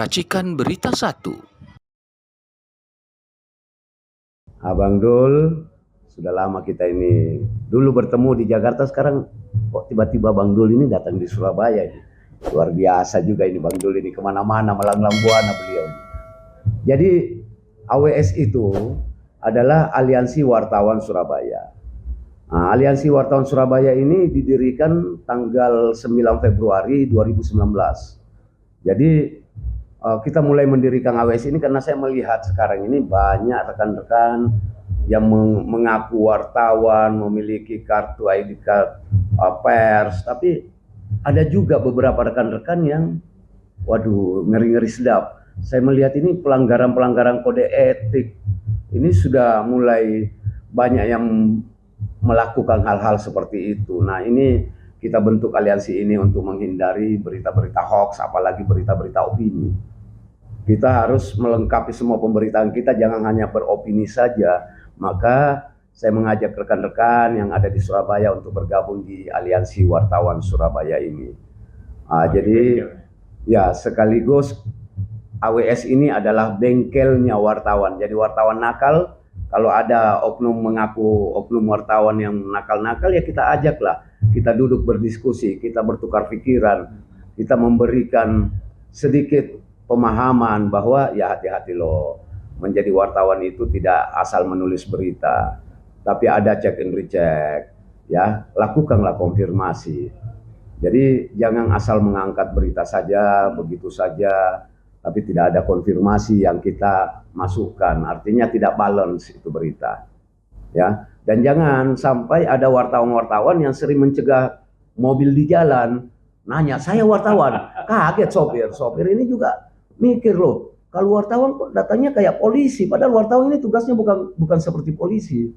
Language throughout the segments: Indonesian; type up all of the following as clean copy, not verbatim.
Racikan Berita 1. Abang Dul, sudah lama kita ini dulu bertemu di Jakarta, sekarang kok tiba-tiba Bang Dul ini datang di Surabaya ini. Luar biasa juga ini Bang Dul ini, kemana-mana melanglang buana beliau. Jadi AWS itu adalah Aliansi Wartawan Surabaya. Nah, Aliansi Wartawan Surabaya ini didirikan tanggal 9 Februari 2019. Jadi kita mulai mendirikan AWS ini karena saya melihat sekarang ini banyak rekan-rekan yang mengaku wartawan, memiliki kartu ID card pers, tapi ada juga beberapa rekan-rekan yang waduh, ngeri-ngeri sedap. Saya melihat ini pelanggaran-pelanggaran kode etik. Ini sudah mulai banyak yang melakukan hal-hal seperti itu. Nah, ini kita bentuk aliansi ini untuk menghindari berita-berita hoax, apalagi berita-berita opini. Kita harus melengkapi semua pemberitaan kita, jangan hanya beropini saja. Maka saya mengajak rekan-rekan yang ada di Surabaya untuk bergabung di Aliansi Wartawan Surabaya ini. Jadi ya sekaligus AWS ini adalah bengkelnya wartawan. Jadi wartawan nakal, kalau ada oknum mengaku oknum wartawan yang nakal-nakal, ya kita ajaklah. Kita duduk berdiskusi, kita bertukar pikiran, kita memberikan sedikit pemahaman bahwa ya hati-hati loh, menjadi wartawan itu tidak asal menulis berita, tapi ada check and recheck, ya lakukanlah konfirmasi. Jadi jangan asal mengangkat berita saja, begitu saja, tapi tidak ada konfirmasi yang kita masukkan, artinya tidak balance itu berita, ya. Dan jangan sampai ada wartawan-wartawan yang sering mencegah mobil di jalan, nanya saya wartawan, kaget sopir ini juga mikir loh, kalau wartawan kok datangnya kayak polisi, padahal wartawan ini tugasnya bukan seperti polisi.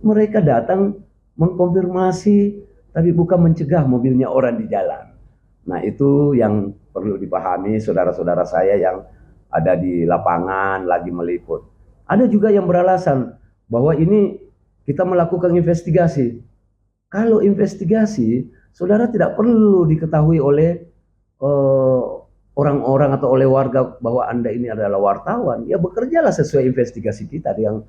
Mereka datang mengkonfirmasi, tapi bukan mencegah mobilnya orang di jalan. Nah, itu yang perlu dipahami saudara-saudara saya yang ada di lapangan lagi meliput. Ada juga yang beralasan bahwa ini kita melakukan investigasi. Kalau investigasi, saudara tidak perlu diketahui oleh orang-orang atau oleh warga bahwa Anda ini adalah wartawan. Ya bekerjalah sesuai investigasi kita. Yang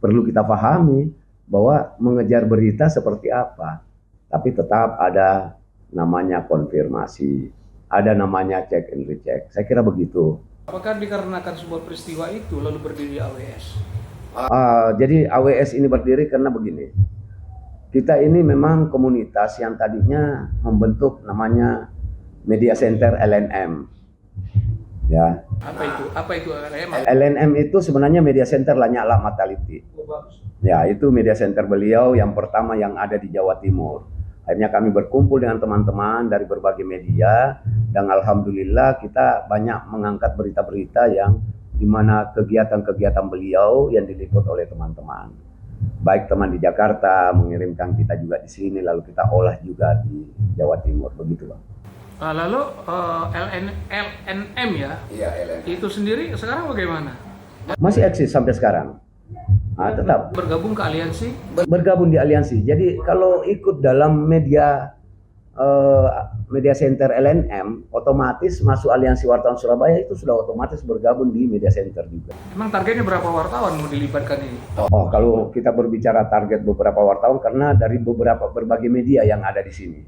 perlu kita pahami bahwa mengejar berita seperti apa. Tapi tetap ada namanya konfirmasi, ada namanya check and recheck. Saya kira begitu. Apakah dikarenakan sebuah peristiwa itu lalu berdiri AWS? Jadi AWS ini berdiri karena begini. Kita ini memang komunitas yang tadinya membentuk namanya Media Center LNM. Ya. Apa itu LNM? LNM itu sebenarnya Media Center Lanyala Mataliti. Ya, itu media center beliau yang pertama yang ada di Jawa Timur. Akhirnya kami berkumpul dengan teman-teman dari berbagai media dan alhamdulillah kita banyak mengangkat berita-berita yang di mana kegiatan-kegiatan beliau yang diliput oleh teman-teman. Baik teman di Jakarta mengirimkan kita juga di sini, lalu kita olah juga di Jawa Timur, begitu Bang. Lalu LNM ya? Iya, LNM. Itu sendiri sekarang bagaimana? Masih eksis sampai sekarang. Tetap bergabung ke aliansi? Bergabung di aliansi. Jadi kalau ikut dalam media center LNM, otomatis masuk Aliansi Wartawan Surabaya itu sudah otomatis bergabung di media center juga. Emang targetnya berapa wartawan mau dilibatkan ini? Kalau kita berbicara target beberapa wartawan, karena dari berbagai media yang ada di sini.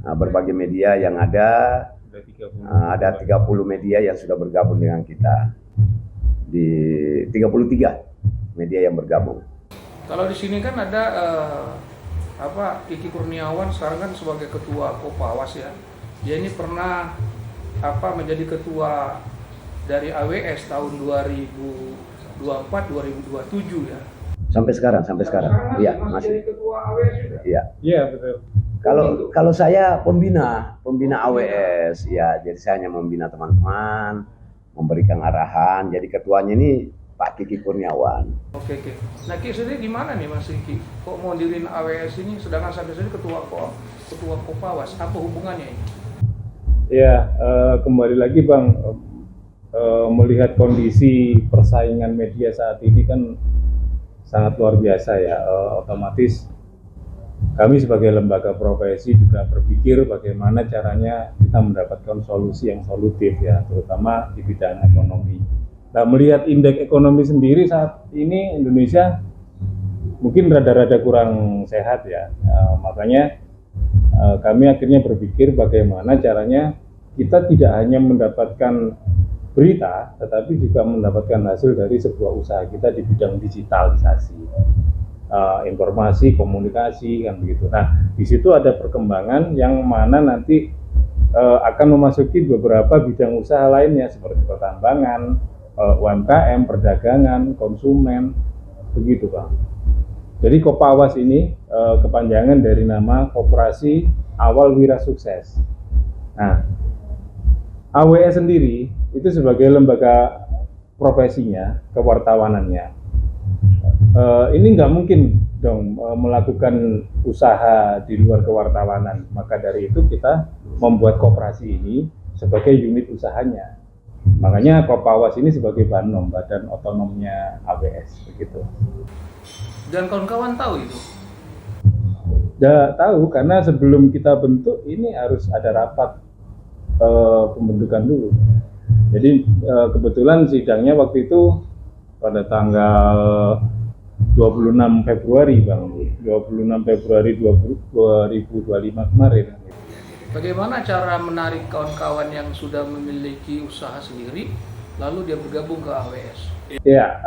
Berbagai media yang ada 30 media yang sudah bergabung dengan kita. Di 33 media yang bergabung. Kalau di sini kan ada Kiki Kurniawan sekarang kan sebagai ketua Kopawas ya. Dia ini pernah menjadi ketua dari AWS tahun 2024-2027 ya. Sampai sekarang. Iya, masih. Ketua AWS juga. Iya, betul. Kalau saya pembina AWS ya, jadi saya hanya membina teman-teman, memberikan arahan. Jadi ketuanya ini Pak Kiki Kurniawan. Oke. Nah, Ki sendiri gimana nih Mas Kiki? Kok mau diriin AWS ini sedangkan sampai sini ketua Kopawas? Apa hubungannya ini? Ya, kembali lagi Bang, melihat kondisi persaingan media saat ini kan sangat luar biasa ya. Otomatis kami sebagai lembaga profesi juga berpikir bagaimana caranya kita mendapatkan solusi yang solutif ya, terutama di bidang ekonomi. Nah, melihat indeks ekonomi sendiri saat ini Indonesia mungkin rada-rada kurang sehat ya. Makanya kami akhirnya berpikir bagaimana caranya kita tidak hanya mendapatkan berita, tetapi juga mendapatkan hasil dari sebuah usaha kita di bidang digitalisasi, informasi, komunikasi, kan begitu. Nah, di situ ada perkembangan yang mana nanti akan memasuki beberapa bidang usaha lainnya seperti pertambangan, UMKM, perdagangan, konsumen, begitu Bang. Jadi Kopawas ini kepanjangan dari nama Koperasi Awal Wira Sukses. Nah, AWS sendiri itu sebagai lembaga profesinya, kewartawanannya, ini nggak mungkin dong melakukan usaha di luar kewartawanan. Maka dari itu kita membuat koperasi ini sebagai unit usahanya. Makanya Kopawas ini sebagai BANOM, Badan Otonomnya AWS, begitu. Dan kawan-kawan tahu itu? Nggak tahu, karena sebelum kita bentuk ini harus ada rapat pembentukan dulu. Jadi kebetulan sidangnya waktu itu pada tanggal 26 Februari Bang, 26 Februari 2025 kemarin. Bagaimana cara menarik kawan-kawan yang sudah memiliki usaha sendiri, lalu dia bergabung ke AWS? Ya,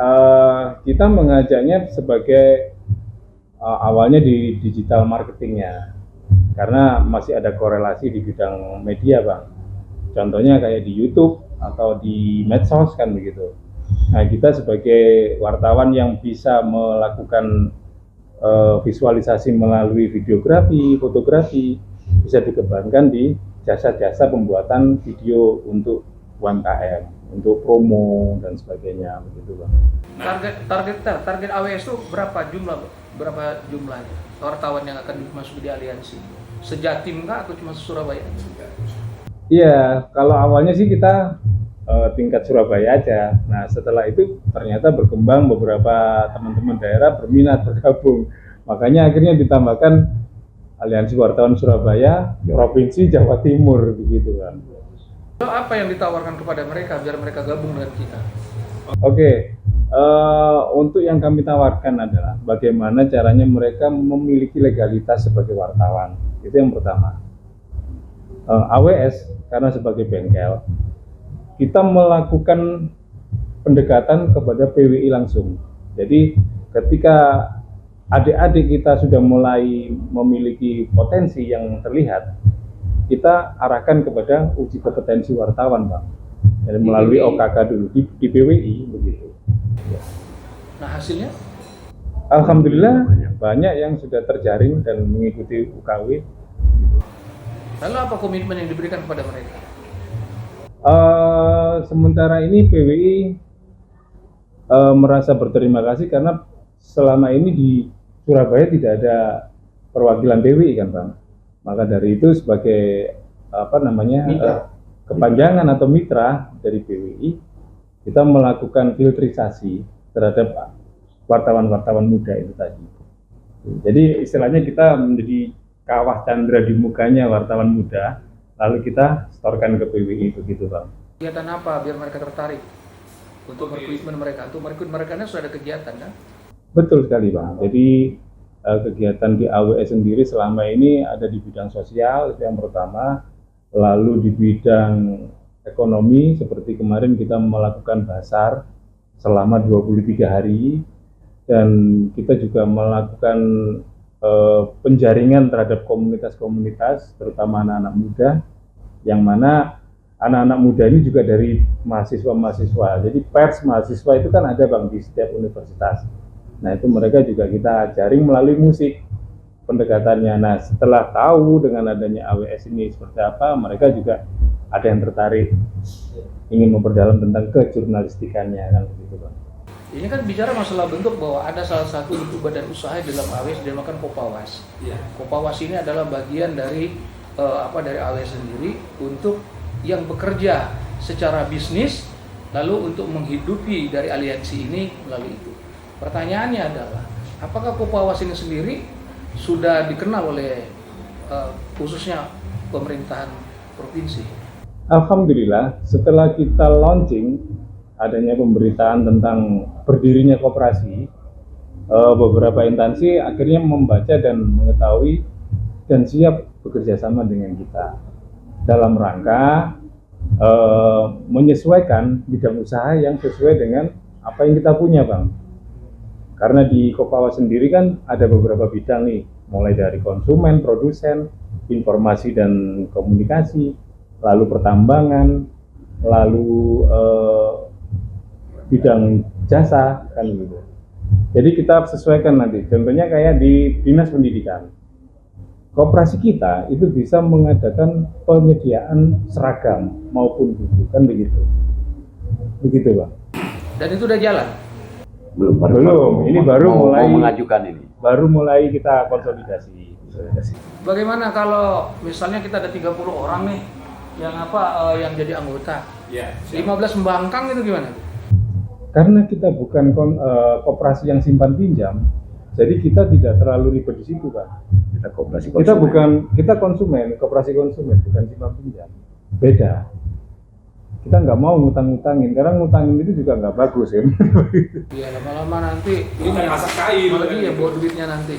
kita mengajaknya sebagai awalnya di digital marketingnya, karena masih ada korelasi di bidang media Bang. Contohnya kayak di YouTube atau di medsos kan begitu. Nah, kita sebagai wartawan yang bisa melakukan visualisasi melalui videografi, fotografi, bisa dikembangkan di jasa-jasa pembuatan video untuk UMKM, untuk promo dan sebagainya begitu Bang. Target AWS itu berapa jumlahnya wartawan yang akan masuk di aliansi? Sejatim kah atau cuma Surabaya? Iya, kalau awalnya sih kita tingkat Surabaya aja. Nah, setelah itu ternyata berkembang, beberapa teman-teman daerah berminat bergabung. Makanya akhirnya ditambahkan Aliansi Wartawan Surabaya, Provinsi Jawa Timur, begitu kan. Apa yang ditawarkan kepada mereka biar mereka gabung dengan kita? Oke, untuk yang kami tawarkan adalah bagaimana caranya mereka memiliki legalitas sebagai wartawan. Itu yang pertama. AWS karena sebagai bengkel, kita melakukan pendekatan kepada PWI langsung. Jadi ketika adik-adik kita sudah mulai memiliki potensi yang terlihat, kita arahkan kepada uji kompetensi wartawan Bang. Jadi melalui OKK dulu di PWI begitu. Nah, hasilnya? Alhamdulillah banyak yang sudah terjaring dan mengikuti UKW. Lalu apa komitmen yang diberikan kepada mereka? Sementara ini PWI merasa berterima kasih karena selama ini di Surabaya tidak ada perwakilan PWI kan Bang. Maka dari itu sebagai kepanjangan atau mitra dari PWI, kita melakukan filterisasi terhadap wartawan-wartawan muda itu tadi. Jadi istilahnya kita menjadi kawah candra di mukanya wartawan muda, lalu kita setorkan ke PWI begitu Bang. Kegiatan apa biar mereka tertarik untuk rekrutmen mereka? Untuk merekrut mereka sudah ada kegiatan kan? Betul sekali Bang. Jadi kegiatan di AWS sendiri selama ini ada di bidang sosial, itu yang pertama. Lalu di bidang ekonomi, seperti kemarin kita melakukan basar selama 23 hari. Dan kita juga melakukan penjaringan terhadap komunitas-komunitas, terutama anak-anak muda, yang mana anak-anak muda ini juga dari mahasiswa-mahasiswa. Jadi pers mahasiswa itu kan ada Bang di setiap universitas. Nah itu mereka juga kita jaring melalui musik pendekatannya. Nah setelah tahu dengan adanya AWS ini seperti apa, mereka juga ada yang tertarik ingin memperdalam tentang kejurnalistikannya kan begitu Bang. Ini kan bicara masalah bentuk, bahwa ada salah satu bentuk badan usaha dalam AWS dinamakan Kopawas. Kopawas ini adalah bagian dari dari AWS sendiri untuk yang bekerja secara bisnis, lalu untuk menghidupi dari aliansi ini melalui itu. Pertanyaannya adalah, apakah Kopawas ini sendiri sudah dikenal oleh khususnya pemerintahan provinsi? Alhamdulillah, setelah kita launching adanya pemberitaan tentang berdirinya koperasi, beberapa instansi akhirnya membaca dan mengetahui dan siap bekerja sama dengan kita dalam rangka menyesuaikan bidang usaha yang sesuai dengan apa yang kita punya, Bang. Karena di Kopawa sendiri kan ada beberapa bidang nih, mulai dari konsumen, produsen, informasi dan komunikasi, lalu pertambangan, lalu bidang jasa, kan gitu. Jadi kita sesuaikan nanti, contohnya kayak di Dinas Pendidikan. Koperasi kita itu bisa mengadakan penyediaan seragam maupun buku, kan begitu. Begitu, Bang. Dan itu udah jalan? Belum. Ini baru mau mulai mengajukan ini. Baru mulai kita konsolidasi. Bagaimana kalau misalnya kita ada 30 orang nih yang jadi anggota? Ya. 15 membangkang itu gimana? Karena kita bukan koperasi yang simpan pinjam, jadi kita tidak terlalu ribet di situ, Pak. Kita koperasi Kita konsumen, koperasi konsumen, bukan simpan pinjam. Beda. Kita nggak mau ngutang-ngutangin, karena ngutangin itu juga nggak bagus kan. Iya, lama-lama nanti Ini kan masak kain. apalagi ya buat duitnya nanti.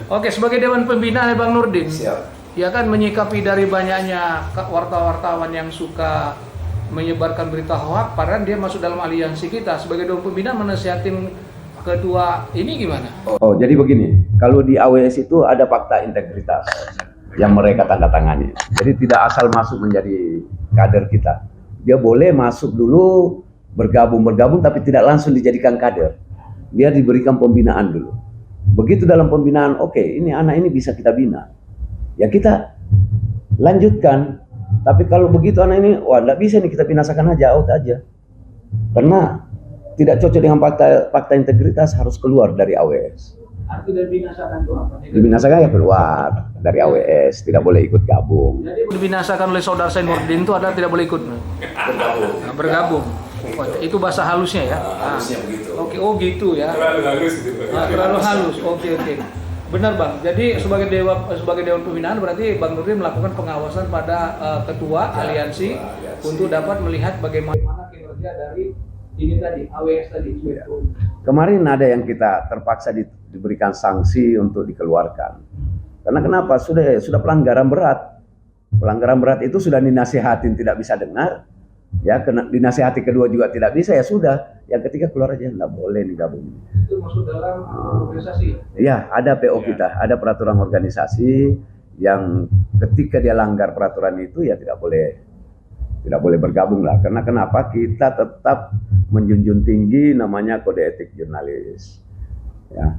Oke, sebagai Dewan Pembina Bang Nurdin, ya kan menyikapi dari banyaknya wartawan-wartawan yang suka menyebarkan berita hoak, padahal dia masuk dalam aliansi kita. Sebagai Dewan Pembina menasihatin ketua ini gimana? Oh, jadi begini, kalau di AWS itu ada fakta integritas yang mereka tanda tangani. Jadi tidak asal masuk menjadi kader kita. Dia boleh masuk dulu, bergabung, tapi tidak langsung dijadikan kader. Dia diberikan pembinaan dulu. Begitu dalam pembinaan, oke, ini anak ini bisa kita bina. Ya kita lanjutkan. Tapi kalau begitu anak ini, wah nggak bisa nih, kita binasakan aja, out aja. Karena tidak cocok dengan fakta integritas, harus keluar dari AWS. Arti dari binasakan itu apa? Dibinasakan ya keluar dari AWS, tidak boleh ikut gabung. Jadi dibinasakan oleh saudara saya Nurdin itu adalah tidak boleh ikut bergabung. Oh, itu bahasa halusnya ya. Halusnya begitu. Oke, oh gitu ya. Terlalu halus gitu. Terlalu halus. Oke. Benar Bang. Jadi sebagai dewan pembinaan berarti Bang Nurdin melakukan pengawasan pada ketua aliansi untuk dapat melihat bagaimana kinerja dari ini tadi AWS tadi. Kemarin ada yang kita terpaksa diberikan sanksi untuk dikeluarkan. Karena kenapa? Sudah pelanggaran berat. Pelanggaran berat itu sudah dinasihatin tidak bisa dengar. Ya, dinasihati kedua juga tidak bisa, ya sudah. Yang ketiga keluar aja, nggak boleh digabung. Itu masuk dalam organisasi. Ya, ada PO kita, ada peraturan organisasi yang ketika dia langgar peraturan itu ya tidak boleh bergabung lah. Karena kenapa? Kita tetap menjunjung tinggi namanya kode etik jurnalis. Ya.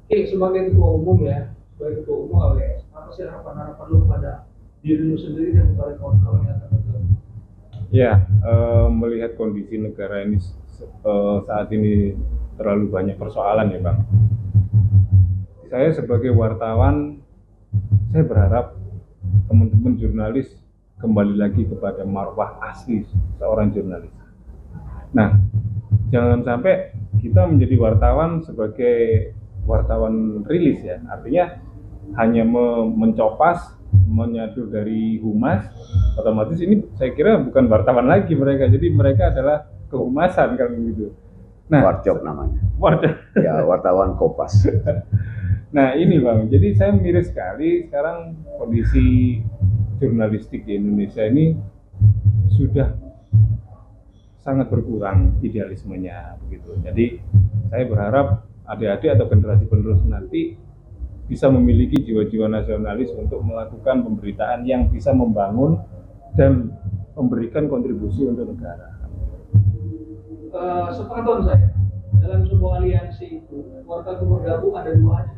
Oke, sebagai ketua umum sebagai ketua umum AWS, apa sih harapan lu pada diri lu sendiri dan kepada kawan-kawan yang akan bergabung? Ya, melihat kondisi negara ini saat ini terlalu banyak persoalan ya, Bang. Saya sebagai wartawan, saya berharap teman-teman jurnalis kembali lagi kepada marwah asli seorang jurnalis. Nah, jangan sampai kita menjadi wartawan sebagai wartawan rilis ya, artinya hanya mencopas, menyadur dari humas, otomatis ini saya kira bukan wartawan lagi mereka, jadi mereka adalah kehumasan kan gitu. Nah, Warcop namanya. Ya, wartawan Kopas. Nah ini Bang, jadi saya miris sekali sekarang kondisi jurnalistik di Indonesia ini sudah sangat berkurang idealismenya begitu. Jadi saya berharap adik-adik atau generasi penerus nanti bisa memiliki jiwa-jiwa nasionalis untuk melakukan pemberitaan yang bisa membangun dan memberikan kontribusi untuk negara. Sepengetahuan saya, dalam sebuah aliansi itu, warga bergabung ada dua aja.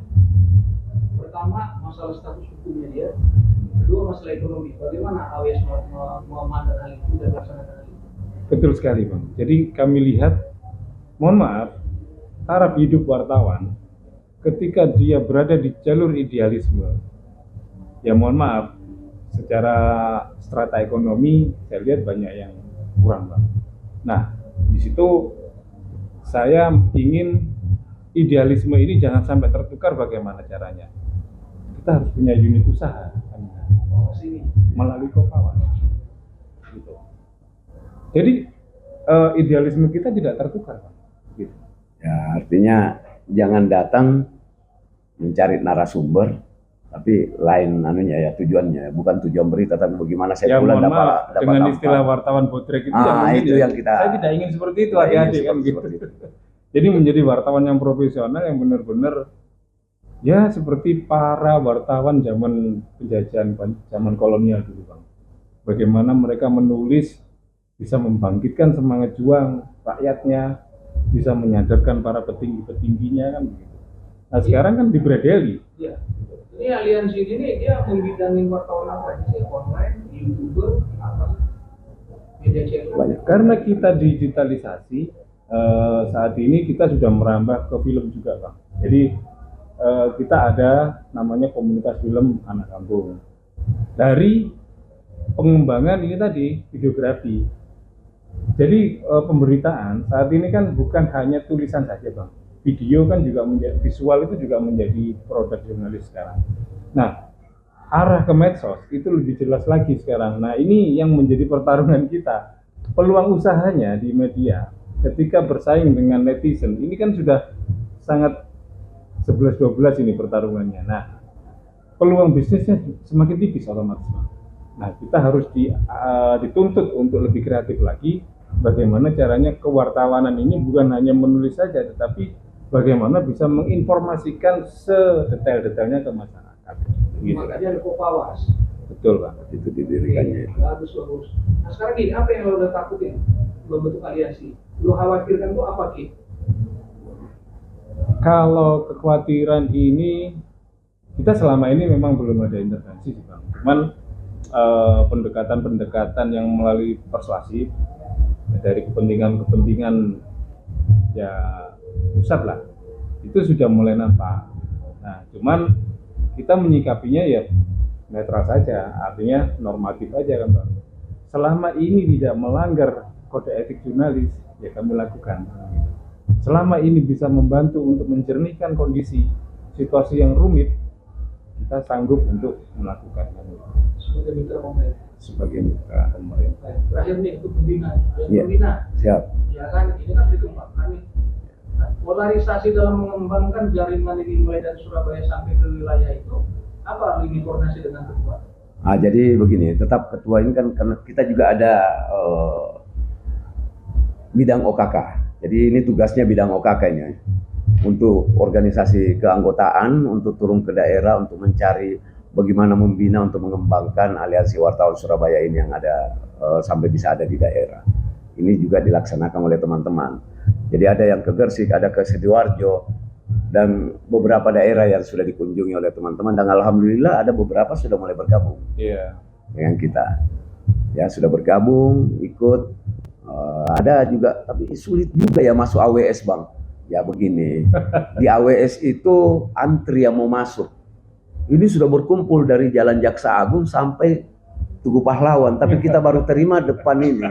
Pertama, masalah status hukumnya dia. Kedua, masalah ekonomi. Bagaimana AWS memandang hal itu dan melaksanakan hal itu? Betul sekali Bang. Jadi kami lihat, mohon maaf, taraf hidup wartawan ketika dia berada di jalur idealisme, ya mohon maaf, secara strata ekonomi saya lihat banyak yang kurang Bang. Nah, di situ saya ingin idealisme ini jangan sampai tertukar. Bagaimana caranya? kita harus punya unit usaha kan, melalui Kopawas. Gitu. Jadi idealisme kita tidak tertukar, Pak. Gitu. Ya, artinya jangan datang mencari narasumber, tapi lain anunya ya tujuannya, bukan tujuan berita, tapi bagaimana saya Ya pulang mohon maaf, dapat dengan apa. istilah wartawan botrek itu Itu yang kita. saya tidak ingin seperti itu, Tidak ingin adik-adik kan gitu. seperti itu. Jadi menjadi wartawan yang profesional yang benar-benar ya seperti para wartawan zaman penjajahan, zaman kolonial dulu, Bang. Bagaimana mereka menulis bisa membangkitkan semangat juang rakyatnya, bisa menyadarkan para petinggi-petingginya kan begitu. Nah sekarang kan dibredeli. Iya. Ini aliansi ini dia membidangin wartawan apa sih? Online, YouTuber, apa? Media cetak. Banyak. Karena kita digitalisasi, saat ini kita sudah merambah ke film juga, Bang. Jadi kita ada namanya komunitas film anak kampung. Dari pengembangan ini tadi videografi. Jadi pemberitaan saat ini kan bukan hanya tulisan saja, Bang. Video kan juga menjadi, visual itu juga menjadi produk jurnalis sekarang. Nah, arah ke medsos itu lebih jelas lagi sekarang. Nah, ini yang menjadi pertarungan kita. Peluang usahanya di media ketika bersaing dengan netizen, ini kan sudah sangat 11-12 ini pertarungannya. Nah, peluang bisnisnya semakin tipis otomatis. Nah, kita harus dituntut untuk lebih kreatif lagi. Bagaimana caranya kewartawanan ini bukan hanya menulis saja, tetapi bagaimana bisa menginformasikan sedetail-detailnya ke masyarakat. Gitu. Makanya ada Kopawas. Betul, Pak. Itu didirikannya. Bagus. Nah sekarang gini, apa yang lo udah takutin lo bentuk aliansi? Lo khawatirkan tuh apa, Ki? Kalau kekhawatiran ini, kita selama ini memang belum ada intervensi sih, Bang. Cuman pendekatan-pendekatan yang melalui persuasif dari kepentingan ya pusat lah, itu sudah mulai nampak. Nah, cuman kita menyikapinya ya netral saja, artinya normatif aja kan, Bang. Selama ini tidak melanggar kode etik jurnalis, ya kami lakukan. Selama ini bisa membantu untuk menjernihkan kondisi situasi yang rumit, kita sanggup untuk melakukan. Sebagai mitra pemerintah. Sebagai mitra pemerintah. Terakhir nih untuk pembina. Iya. Pembina. Siap. Ya kan, ini kan dikembangkan nih. Nah, polarisasi dalam mengembangkan jaringan ini mulai dari Surabaya sampai ke wilayah itu, apa lini koordinasi dengan ketua? Nah, jadi begini, tetap ketua ini kan karena kita juga ada bidang OKK. Jadi ini tugasnya bidang OKK ini ya. Untuk organisasi keanggotaan, untuk turun ke daerah, untuk mencari bagaimana membina untuk mengembangkan aliansi wartawan Surabaya ini yang ada sampai bisa ada di daerah. Ini juga dilaksanakan oleh teman-teman. Jadi ada yang ke Gersik, ada ke Sidoarjo, dan beberapa daerah yang sudah dikunjungi oleh teman-teman. Dan alhamdulillah ada beberapa sudah mulai bergabung dengan kita. Ya sudah bergabung, ikut. Ada juga, tapi sulit juga ya masuk AWS, Bang. Ya begini, di AWS itu antri yang mau masuk. Ini sudah berkumpul dari Jalan Jaksa Agung sampai Tugu Pahlawan, tapi kita baru terima depan ini,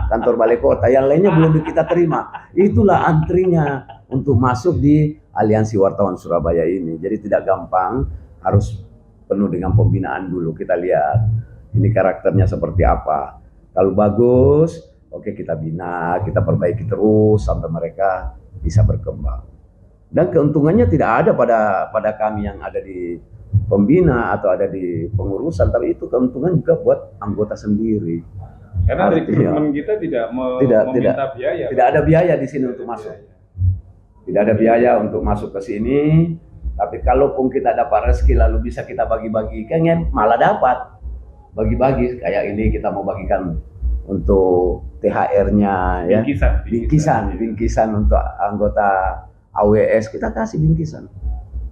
kantor balai kota. Yang lainnya belum kita terima. Itulah antrinya untuk masuk di Aliansi Wartawan Surabaya ini. Jadi tidak gampang, harus penuh dengan pembinaan dulu. Kita lihat ini karakternya seperti apa. Kalau bagus, oke kita bina, kita perbaiki terus sampai mereka bisa berkembang. Dan keuntungannya tidak ada pada kami yang ada di pembina atau ada di pengurusan, tapi itu keuntungan juga buat anggota sendiri. Karena rekrutmen kita tidak meminta biaya. Tidak ada biaya di sini untuk masuk. Tidak ada biaya untuk masuk ke sini. Tapi kalaupun kita dapat rezeki lalu bisa kita bagi-bagikan, malah dapat bagi-bagi. Kayak ini kita mau bagikan untuk THR-nya ya, bingkisan untuk anggota AWS, kita kasih bingkisan.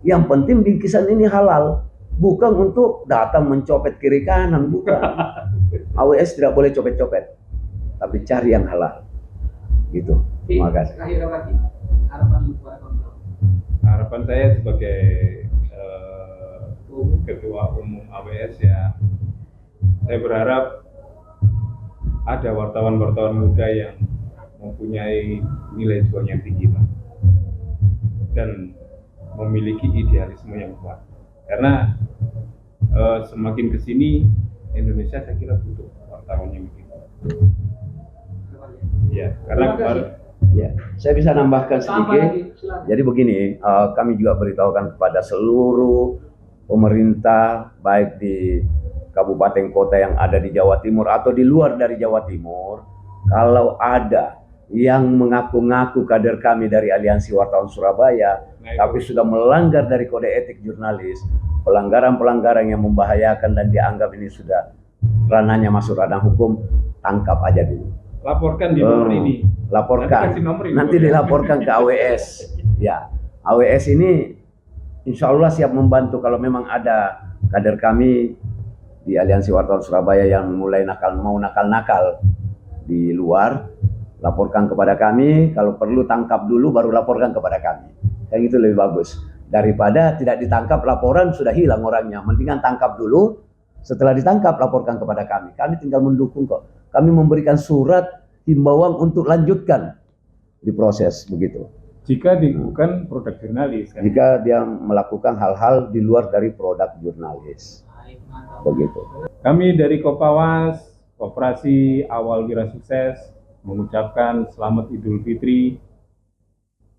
Yang penting bingkisan ini halal, bukan untuk datang mencopet kiri kanan, bukan. AWS tidak boleh copet-copet, tapi cari yang halal. Gitu. Terima kasih. Harapan saya sebagai ketua umum AWS ya, saya berharap ada wartawan-wartawan muda yang mempunyai nilai jual yang tinggi, Pak, dan memiliki idealisme yang kuat. Karena semakin kesini Indonesia saya kira butuh wartawan yang begitu. Ya, karena kemarin Ya, saya bisa nambahkan sedikit. Jadi begini, kami juga beritahukan kepada seluruh pemerintah, baik di kabupaten kota yang ada di Jawa Timur atau di luar dari Jawa Timur, kalau ada yang mengaku-ngaku kader kami dari Aliansi Wartawan Surabaya, tapi sudah melanggar dari kode etik jurnalis, pelanggaran-pelanggaran yang membahayakan dan dianggap ini sudah ranahnya masuk ranah hukum, tangkap aja dulu. laporkan di nomor ini. Laporkan. Nanti dilaporkan ke AWS. Ya, AWS ini insya Allah siap membantu kalau memang ada kader kami di Aliansi Wartawan Surabaya yang mulai mau nakal-nakal di luar, laporkan kepada kami. Kalau perlu tangkap dulu baru laporkan kepada kami. Yang itu lebih bagus daripada tidak ditangkap, laporan sudah hilang orangnya. Mendingan tangkap dulu. Setelah ditangkap laporkan kepada kami. Kami tinggal mendukung kok. Kami memberikan surat himbauan untuk lanjutkan diproses begitu. Jika bukan produk jurnalis kan? Jika dia melakukan hal-hal di luar dari produk jurnalis. Begitu. Kami dari Kopawas, Koperasi Awal Wira Sukses, mengucapkan selamat Idul Fitri.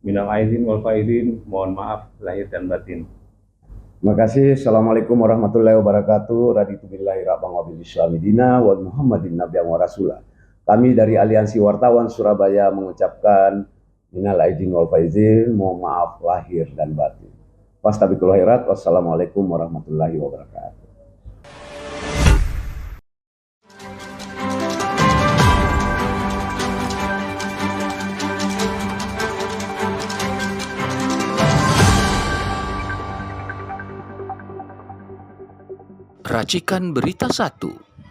Minal aizin wal faizin, mohon maaf lahir dan batin. Terima kasih. Assalamualaikum warahmatullahi wabarakatuh. Raditu billahi rabbang wa bil islami dina wa Muhammadin nabiyyan wa rasulah. Kami dari Aliansi Wartawan Surabaya mengucapkan minal aizin wal faizin, mohon maaf lahir dan batin. Wastabiqul khairat. Wassalamualaikum warahmatullahi wabarakatuh. Racikan Berita 1.